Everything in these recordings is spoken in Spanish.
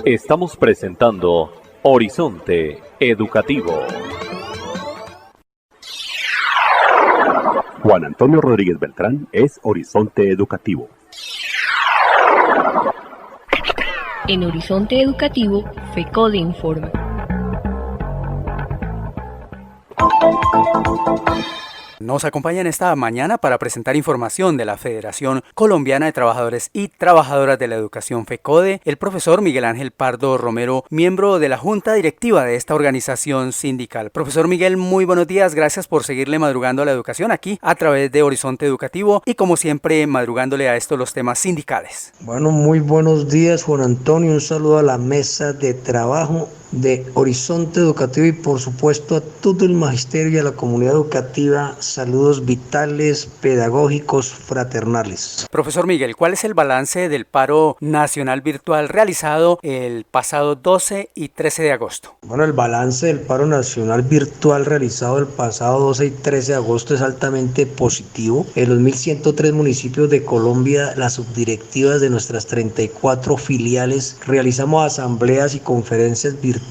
Estamos presentando Horizonte Educativo. Juan Antonio Rodríguez Beltrán es Horizonte Educativo. En Horizonte Educativo, FECODE informa. Nos acompañan esta mañana para presentar información de la Federación Colombiana de Trabajadores y Trabajadoras de la Educación FECODE, el profesor Miguel Ángel Pardo Romero, miembro de la Junta Directiva de esta organización sindical. Profesor Miguel, muy buenos días, gracias por seguirle madrugando a la educación aquí a través de Horizonte Educativo y como siempre madrugándole a estos los temas sindicales. Bueno, muy buenos días Juan Antonio, un saludo a la mesa de trabajo de Horizonte Educativo y por supuesto a todo el magisterio y a la comunidad educativa, saludos vitales, pedagógicos, fraternales. Profesor Miguel, ¿cuál es el balance del paro nacional virtual realizado el pasado 12 y 13 de agosto? Bueno, el balance del paro nacional virtual realizado el pasado 12 y 13 de agosto es altamente positivo. En los 1.103 municipios de Colombia, las subdirectivas de nuestras 34 filiales realizamos asambleas y conferencias virtuales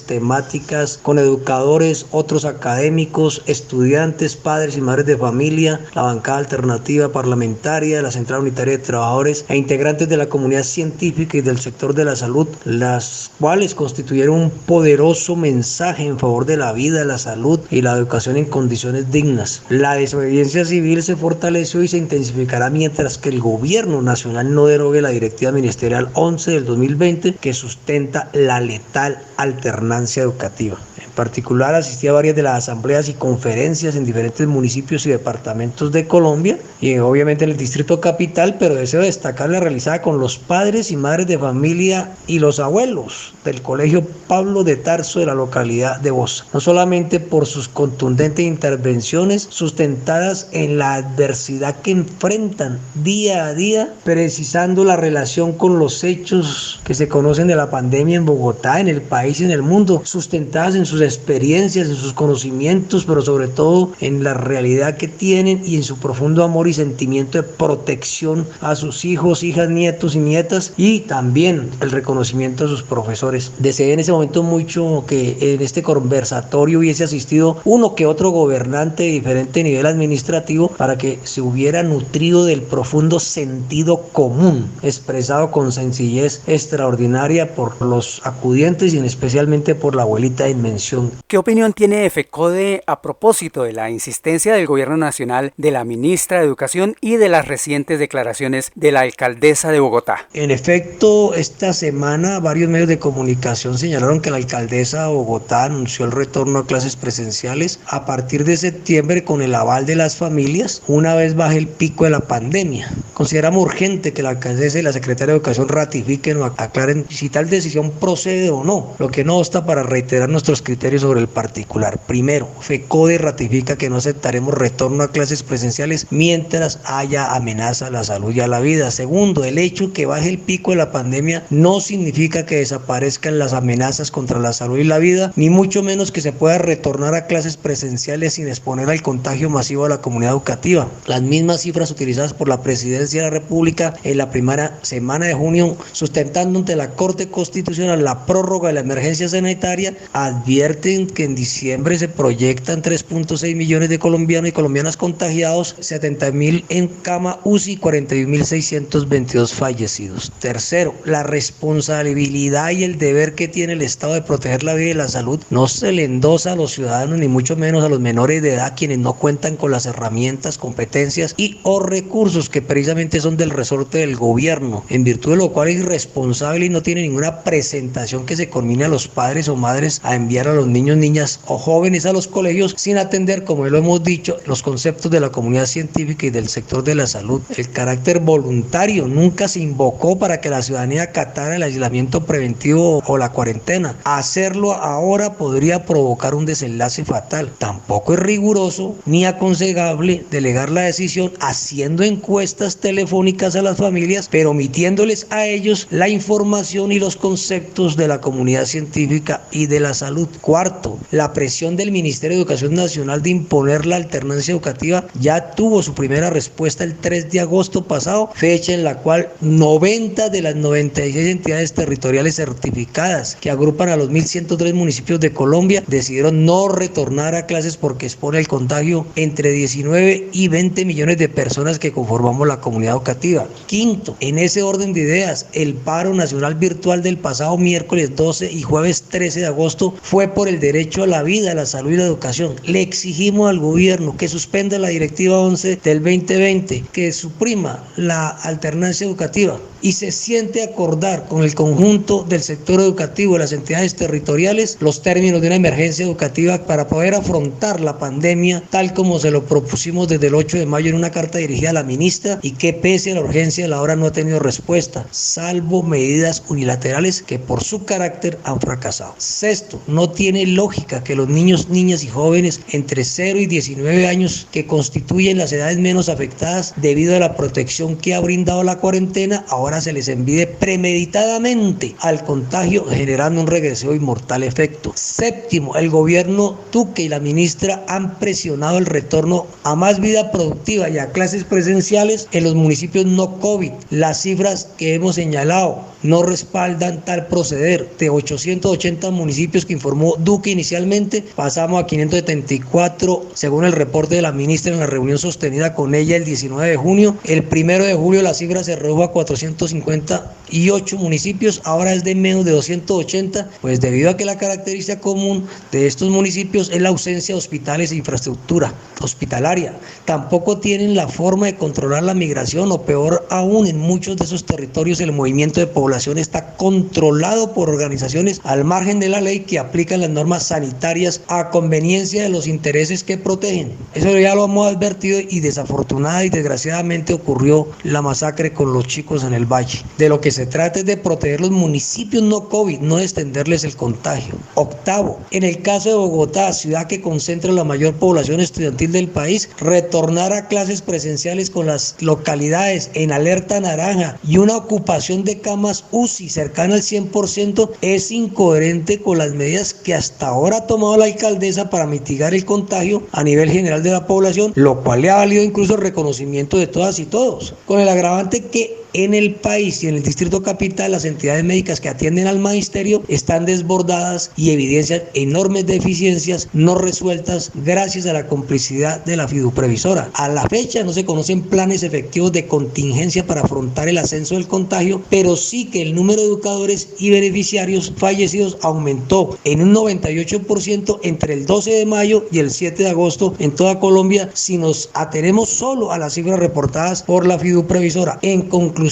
temáticas con educadores, otros académicos, estudiantes, padres y madres de familia, la bancada alternativa parlamentaria, la Central Unitaria de Trabajadores e integrantes de la comunidad científica y del sector de la salud, las cuales constituyeron un poderoso mensaje en favor de la vida, la salud y la educación en condiciones dignas. La desobediencia civil se fortaleció y se intensificará mientras que el gobierno nacional no derogue la Directiva Ministerial 11 del 2020 que sustenta la letal alternancia educativa. En particular asistí a varias de las asambleas y conferencias en diferentes municipios y departamentos de Colombia y obviamente en el Distrito Capital, pero deseo destacar la realizada con los padres y madres de familia y los abuelos del Colegio Pablo de Tarso de la localidad de Bosa, no solamente por sus contundentes intervenciones sustentadas en la adversidad que enfrentan día a día, precisando la relación con los hechos que se conocen de la pandemia en Bogotá, en el país y en el mundo, sustentadas en sus experiencias, en sus conocimientos, pero sobre todo en la realidad que tienen y en su profundo amor y sentimiento de protección a sus hijos, hijas, nietos y nietas, y también el reconocimiento a sus profesores. Deseé en ese momento mucho que en este conversatorio hubiese asistido uno que otro gobernante de diferente nivel administrativo para que se hubiera nutrido del profundo sentido común expresado con sencillez extraordinaria por los acudientes y especialmente por la abuelita de Invención. ¿Qué opinión tiene FECODE a propósito de la insistencia del gobierno nacional, de la ministra de Educación y de las recientes declaraciones de la alcaldesa de Bogotá? En efecto, esta semana varios medios de comunicación señalaron que la alcaldesa de Bogotá anunció el retorno a clases presenciales a partir de septiembre con el aval de las familias una vez baje el pico de la pandemia. Consideramos urgente que la alcaldesa y la secretaria de Educación ratifiquen o aclaren si tal decisión procede o no, lo que no obsta para reiterar nuestros criterios sobre el particular. Primero, FECODE ratifica que no aceptaremos retorno a clases presenciales mientras haya amenaza a la salud y a la vida. Segundo, el hecho que baje el pico de la pandemia no significa que desaparezcan las amenazas contra la salud y la vida, ni mucho menos que se pueda retornar a clases presenciales sin exponer al contagio masivo a la comunidad educativa. Las mismas cifras utilizadas por la Presidencia de la República en la primera semana de junio, sustentando ante la Corte Constitucional la prórroga de la emergencia sanitaria, advierten que en diciembre se proyectan 3.6 millones de colombianos y colombianas contagiados, 70.000 en cama UCI y 41.622 fallecidos. Tercero, la responsabilidad y el deber que tiene el Estado de proteger la vida y la salud no se le endosa a los ciudadanos ni mucho menos a los menores de edad quienes no cuentan con las herramientas, competencias y o recursos que precisamente son del resorte del gobierno, en virtud de lo cual es irresponsable y no tiene ninguna presentación que se conmine a los padres o madres a enviar a los niños, niñas o jóvenes a los colegios sin atender, como lo hemos dicho, los conceptos de la comunidad científica y del sector de la salud. El carácter voluntario nunca se invocó para que la ciudadanía acatara el aislamiento preventivo o la cuarentena. Hacerlo ahora podría provocar un desenlace fatal. Tampoco es riguroso ni aconsejable delegar la decisión haciendo encuestas telefónicas a las familias, pero omitiéndoles a ellos la información y los conceptos de la comunidad científica y de la salud. Cuarto, la presión del Ministerio de Educación Nacional de imponer la alternancia educativa ya tuvo su primera respuesta el 3 de agosto pasado, fecha en la cual 90 de las 96 entidades territoriales certificadas que agrupan a los 1.103 municipios de Colombia decidieron no retornar a clases porque expone el contagio entre 19 y 20 millones de personas que conformamos la comunidad educativa. Quinto, en ese orden de ideas, el paro nacional virtual del pasado miércoles 12 y jueves 13 de agosto fue por el derecho a la vida, a la salud y la educación. Le exigimos al gobierno que suspenda la Directiva 11 del 2020, que suprima la alternancia educativa y se siente acordar con el conjunto del sector educativo y las entidades territoriales los términos de una emergencia educativa para poder afrontar la pandemia tal como se lo propusimos desde el 8 de mayo en una carta dirigida a la ministra y que pese a la urgencia de la hora no ha tenido respuesta, salvo medidas unilaterales que por su carácter han fracasado. Sexto, no tiene lógica que los niños, niñas y jóvenes entre 0 y 19 años que constituyen las edades menos afectadas debido a la protección que ha brindado la cuarentena, ahora se les envíe premeditadamente al contagio, generando un regresivo y mortal efecto. Séptimo, el gobierno Duque y la ministra han presionado el retorno a más vida productiva y a clases presenciales en los municipios no COVID. Las cifras que hemos señalado no respaldan tal proceder. De 880 municipios que informó Duque inicialmente, pasamos a 574 según el reporte de la ministra en la reunión sostenida con ella el 19 de junio. El 1 de julio la cifra se redujo a 458 municipios, ahora es de menos de 280, pues debido a que la característica común de estos municipios es la ausencia de hospitales e infraestructura hospitalaria. Tampoco tienen la forma de controlar la migración o peor aún, en muchos de esos territorios el movimiento de población está controlado por organizaciones al margen de la ley que aplican las normas sanitarias a conveniencia de los intereses que protegen. Eso ya lo hemos advertido y desafortunada y desgraciadamente ocurrió la masacre con los chicos en el Valle. De lo que se trata es de proteger los municipios no COVID, no de extenderles el contagio. Octavo, en el caso de Bogotá, ciudad que concentra la mayor población estudiantil del país, retornar a clases presenciales con las localidades en alerta naranja y una ocupación de camas UCI cercana al 100% es incoherente con las medidas que hasta ahora ha tomado la alcaldesa para mitigar el contagio a nivel general de la población, lo cual le ha valido incluso el reconocimiento de todas y todos, con el agravante que en el país y en el distrito capital las entidades médicas que atienden al magisterio están desbordadas y evidencian enormes deficiencias no resueltas gracias a la complicidad de la fiduprevisora. A la fecha no se conocen planes efectivos de contingencia para afrontar el ascenso del contagio, pero sí que el número de educadores y beneficiarios fallecidos aumentó en un 98% entre el 12 de mayo y el 7 de agosto en toda Colombia si nos atenemos solo a las cifras reportadas por la fiduprevisora. En conclusión,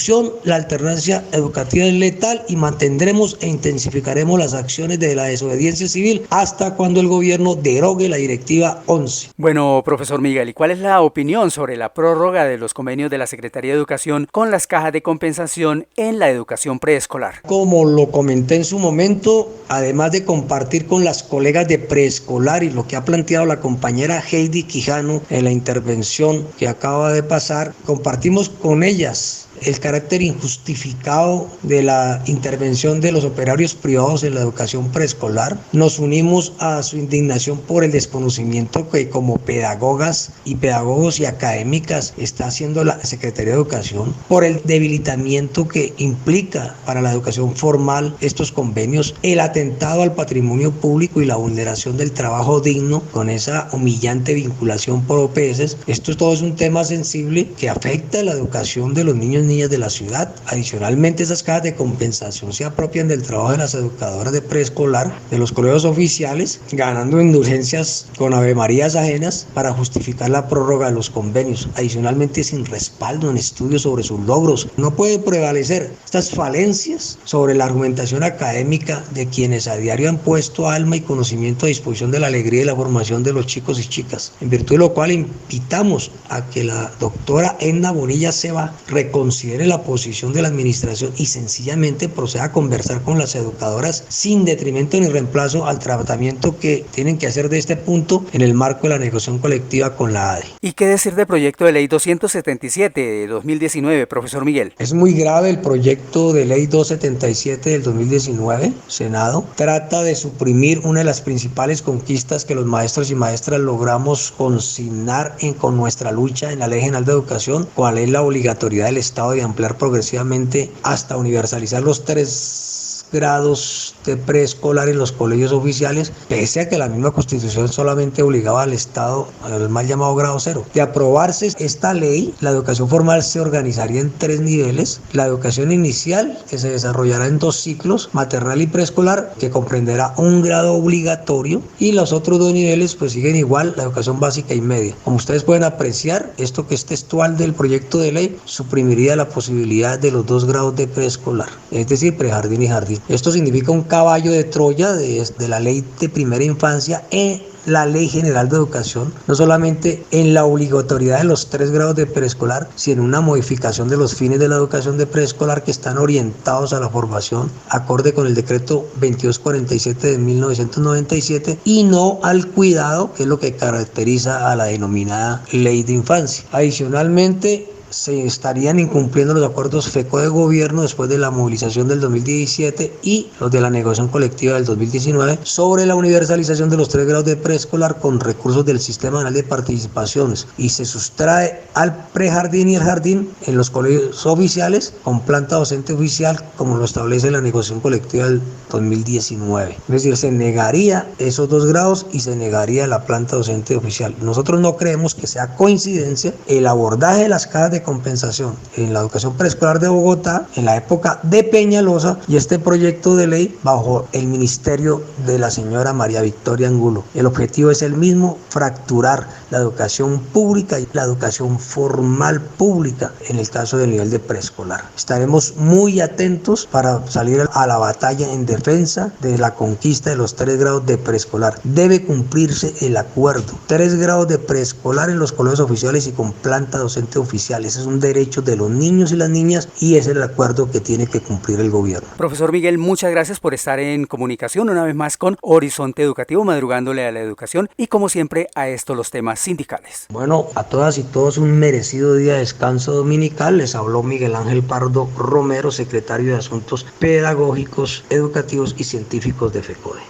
la alternancia educativa es letal y mantendremos e intensificaremos las acciones de la desobediencia civil hasta cuando el gobierno derogue la Directiva 11. Bueno, profesor Miguel, ¿y cuál es la opinión sobre la prórroga de los convenios de la Secretaría de Educación con las cajas de compensación en la educación preescolar? Como lo comenté en su momento, además de compartir con las colegas de preescolar y lo que ha planteado la compañera Heidi Quijano en la intervención que acaba de pasar, compartimos con ellas el carácter injustificado de la intervención de los operarios privados en la educación preescolar. Nos unimos a su indignación por el desconocimiento que como pedagogas y pedagogos y académicas está haciendo la Secretaría de Educación, por el debilitamiento que implica para la educación formal estos convenios, el atentado al patrimonio público y la vulneración del trabajo digno con esa humillante vinculación por OPS. Esto todo es un tema sensible que afecta a la educación de los niños y niñas de la ciudad. Adicionalmente, esas cajas de compensación se apropian del trabajo de las educadoras de preescolar, de los colegios oficiales, ganando indulgencias con avemarías ajenas para justificar la prórroga de los convenios. Adicionalmente, sin respaldo en estudios sobre sus logros. No puede prevalecer estas falencias sobre la argumentación académica de quienes a diario han puesto alma y conocimiento a disposición de la alegría y la formación de los chicos y chicas, en virtud de lo cual invitamos a que la doctora Edna Bonilla Ceba reconsidere considere la posición de la administración y sencillamente proceda a conversar con las educadoras sin detrimento ni reemplazo al tratamiento que tienen que hacer de este punto en el marco de la negociación colectiva con la ADE. ¿Y qué decir del proyecto de ley 277 de 2019, profesor Miguel? Es muy grave el proyecto de ley 277 del 2019, Senado. Trata de suprimir una de las principales conquistas que los maestros y maestras logramos consignar con nuestra lucha en la Ley General de Educación, cual es la obligatoriedad del Estado de ampliar progresivamente hasta universalizar los 3 grados de preescolar en los colegios oficiales, pese a que la misma Constitución solamente obligaba al Estado al mal llamado grado 0. De aprobarse esta ley, la educación formal se organizaría en 3 niveles: la educación inicial, que se desarrollará en 2 ciclos, maternal y preescolar, que comprenderá un grado obligatorio, y los otros 2 niveles pues siguen igual, la educación básica y media. Como ustedes pueden apreciar, esto que es textual del proyecto de ley suprimiría la posibilidad de los 2 grados de preescolar, es decir, prejardín y jardín. Esto significa un caballo de Troya de la ley de primera infancia en la Ley General de Educación, no solamente en la obligatoriedad de los 3 grados de preescolar, sino en una modificación de los fines de la educación de preescolar que están orientados a la formación acorde con el decreto 2247 de 1997 y no al cuidado, que es lo que caracteriza a la denominada Ley de Infancia. Adicionalmente, se estarían incumpliendo los acuerdos FECO de gobierno después de la movilización del 2017 y los de la negociación colectiva del 2019 sobre la universalización de los 3 grados de preescolar con recursos del Sistema Nacional de Participaciones, y se sustrae al prejardín y el jardín en los colegios oficiales con planta docente oficial, como lo establece la negociación colectiva del 2019. Es decir, se negaría esos 2 grados y se negaría la planta docente oficial. Nosotros no creemos que sea coincidencia el abordaje de las cajas de compensación en la educación preescolar de Bogotá en la época de Peñalosa y este proyecto de ley bajo el ministerio de la señora María Victoria Angulo. El objetivo es el mismo: fracturar la educación pública y la educación formal pública en el caso del nivel de preescolar. Estaremos muy atentos para salir a la batalla en defensa de la conquista de los 3 grados de preescolar. Debe cumplirse el acuerdo: 3 grados de preescolar en los colegios oficiales y con planta docente oficial. Ese es un derecho de los niños y las niñas y ese es el acuerdo que tiene que cumplir el gobierno. Profesor Miguel, muchas gracias por estar en comunicación una vez más con Horizonte Educativo, madrugándole a la educación y como siempre a estos los temas sindicales. Bueno, a todas y todos un merecido día de descanso dominical. Les habló Miguel Ángel Pardo Romero, secretario de Asuntos Pedagógicos, Educativos y Científicos de FECODE.